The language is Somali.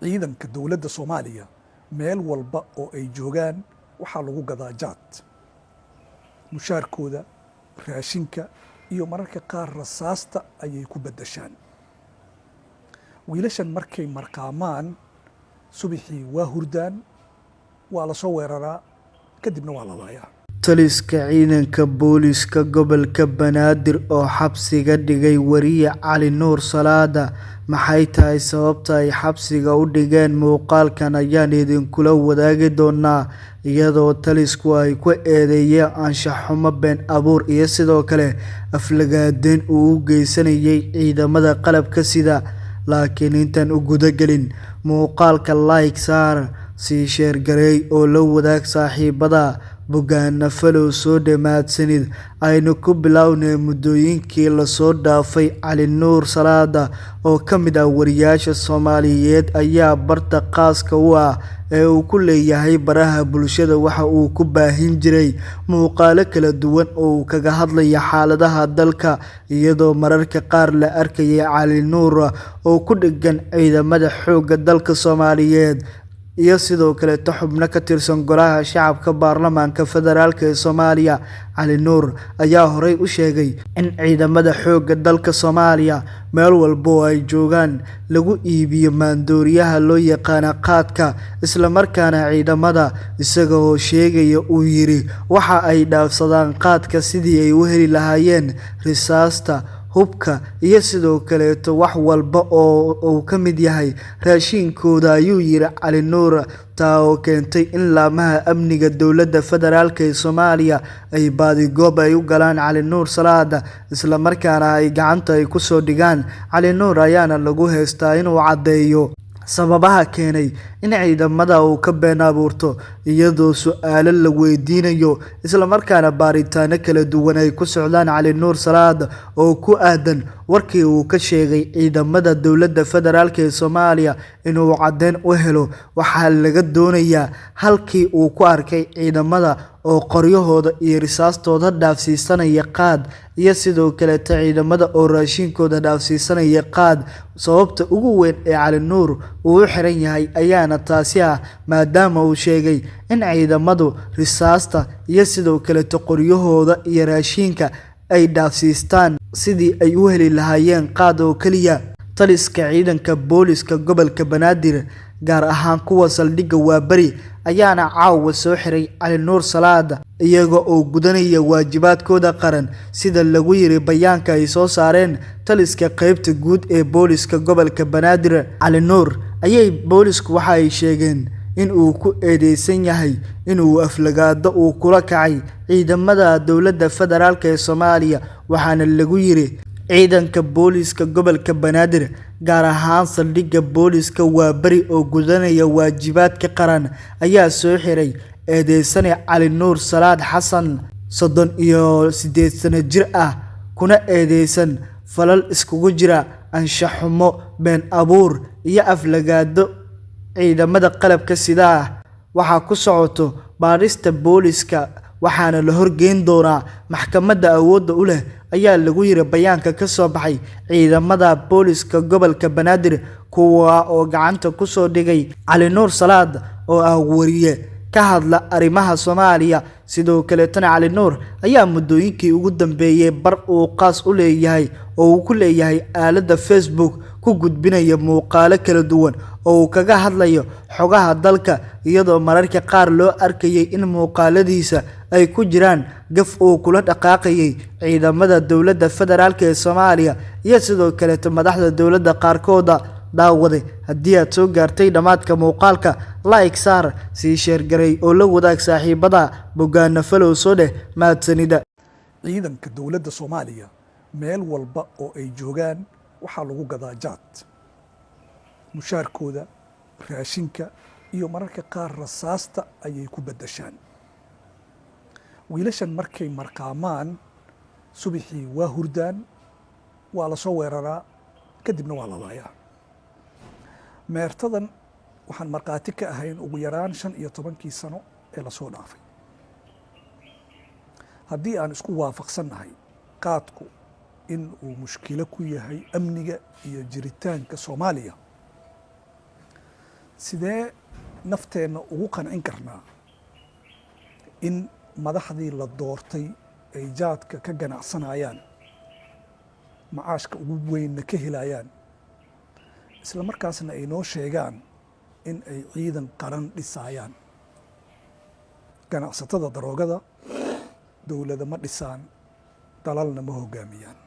ciidanka dowladda Soomaaliya meel walba oo ay joogaan waxaa lagu gadaa jaad, mushaarkooda, raashinka iyo mararka qaar rasaasta ayay ku bedeshaan. wiilashan markay marqaamaan subaxii waa hurdaan, waa la soo weeraraa, kadibna waa la laayaa. taliska ciidanka booliska gobolka Banaadir oo xabsiga dhigay wariye Cali Nuur Salaada. maxay tahay sababta ay xabsiga u dhigeen? muuqaalkan ayaan idinkula wadaagi doonaa, iyadoo talisku ay ku eedeeyeen anshax xumo, been abuur iyo sidoo kale aflagaadeyn uu u geysanayay ciidamada qalabka sida. laakiin intaan u gudagelin, muuqaalka like saar, sii sheer gareey oo la wadaag saaxiibada. bogaana falow soo dhamaadsanid. aynu ku bilownay muddooyinkii lasoo dhaafay Cali Nuur Salaada oo ka mid ah wariyaasha Soomaaliyeed ayaa barta qaaska u ah ee uu ku leeyahay baraha bulshada waxa uu ku baahin jiray muuqaalo kala duwan oo uu kaga hadlaya xaaladaha dalka, iyadoo mararka qaar la arkayay Cali Nuur oo ku dhiggan ciidamada xoogga dalka Soomaaliyeed iyo sidoo kale xubno ka tirsan golaha shacabka baarlamaanka federaalka ee Soomaaliya. Cali Nuur ayaa horey u sheegay in ciidamada xoogga dalka Soomaaliya meel walba oo ay joogaan lagu iibiyo maandooriyaha loo yaqaan qaadka, isla markaana ciidamada isaga oo sheegaya uu yiri waxa ay dhaafsadaan qaadka sidii ay u heli lahaayeen risaasta, hubka iyo sidoo kale wax walba oo uu ka mid yahay raashinkooda, ayuu yiri Cali Nuur. taa oo keentay in laamaha amniga dowladda federaalka ee Soomaaliya ay baadigoob ay u galaan Cali Nuur Salaada, isla markaana ay gacanta ay ku soo dhigaan. Cali Nuur ayaana lagu heystaa inuu caddeeyo sababaha keenay in ciidamada uu ka been abuurto, iyadoo su'aalo la weydiinayo isla markaana baaritaano kala duwan ay ku socdaan Cali Nuur Salaada oo ku aadan warkii uu ka sheegay ciidamada dowladda federaalka ee Soomaaliya. inuu caddeyn u helo waxaa laga doonayaa halkii uu ku arkay ciidamada oo qoryahooda iyo risaastooda dhaafsiisanaya qaad, iyo sidoo kale ciidamada oo raashinkooda dhaafsiisanaya qaad. sababta ugu weyn ee Cali Nuur uu u xiran yahay ayaana taasi ah, maadaama uu sheegay in ciidamadu risaasta iyo sidoo kale qoryahooda iyo raashinka ay dhaafsiistaan sidii ay u heli lahaayeen qaad oo kaliya. taliska ciidanka booliska gobolka Banaadir gaar ahaan kuwa saldhigga Waabari ayaana caawa soo xiray Cali Nuur Salaada iyaga oo gudanaya waajibaadkooda qaran, sida lagu yiri bayaanka ay soo saareen taliska qaybta guud ee booliska gobolka Banaadir. Cali Nuur ayay boolisku waxa ay sheegeen in uu ku eedeysan yahay inuu aflagaado uu kula kacay ciidamada dowladda federaalka ee Soomaaliya, waxaana lagu yiri ciidanka booliska gobolka Banaadir gaar ahaan saldhigga booliska Waabari oo gudanaya waajibaadka qaran ayaa soo xiray eedeysane Cali Nuur Salaad Xasan, 38 sano jir ah, kuna eedeysan falal iskugu jira anshax xumo, been abuur iyo aflagaado ciidamada qalabka sida. waxaa ku socoto baarista booliska waxaana la horgeyn doonaa maxkamadda awoodda u leh, ayaa lagu yiri bayaanka ka soo baxay ciidamada booliska gobolka Banaadir, kuwa oo gacanta ku soo dhigay Cali Nuur Salaad oo ah wariye ka hadla arrimaha Soomaaliya. sidoo kale Cali Nuur ayaa muddooyinkii ugu dambeeyay bar uu qaas u leeyahay oo uu ku leeyahay aaladda Facebook ku gudbinaya muuqaalo kala duwan oo uu kaga hadlayo xogaha dalka, iyadoo mararka qaar loo arkayay in muuqaaladiisa ay ku jiraan gaf uu kula dhaqaaqayay ciidamada dowladda federaalka ee Soomaaliya iyo sidoo kale madaxda dowladda qaarkooda. daawade haddii aad soo gaartay dhamaadka muuqaalka, like saar, sii sheer gareey oo la wadaag saaxiibada. bogaana falow soo dhamaadsanida. ciidanka dowladda Soomaaliya meel walba oo ay joogaan waxaa lagu gadaa jaad, mushaarkooda, raashinka iyo mararka qaar rasaasta ayay ku bedeshaan. wiilashan markay marqaamaan subaxii waa hurdaan, waa la soo weeraraa, kadibna waa la laayaa. meertadan waxaan marqaati ka ahayn ugu yaraan 15 sano ee la soo dhaafay. haddii aan isku waafaqsannahay qaadku in uu mushkilo ku yahay amniga iyo jiritaanka Soomaaliya, sidee nafteenna ugu qancin karnaa in madaxdii la doortay ay jaadka ka ganacsanayaan, macaashka ugu weynna ka helayaan, isla markaasna ay noo sheegaan in ay ciidan qaran dhisayaan. ganacsatada daroogada dowladda ma dhisaan, dalalna ma hoggaamiyaan.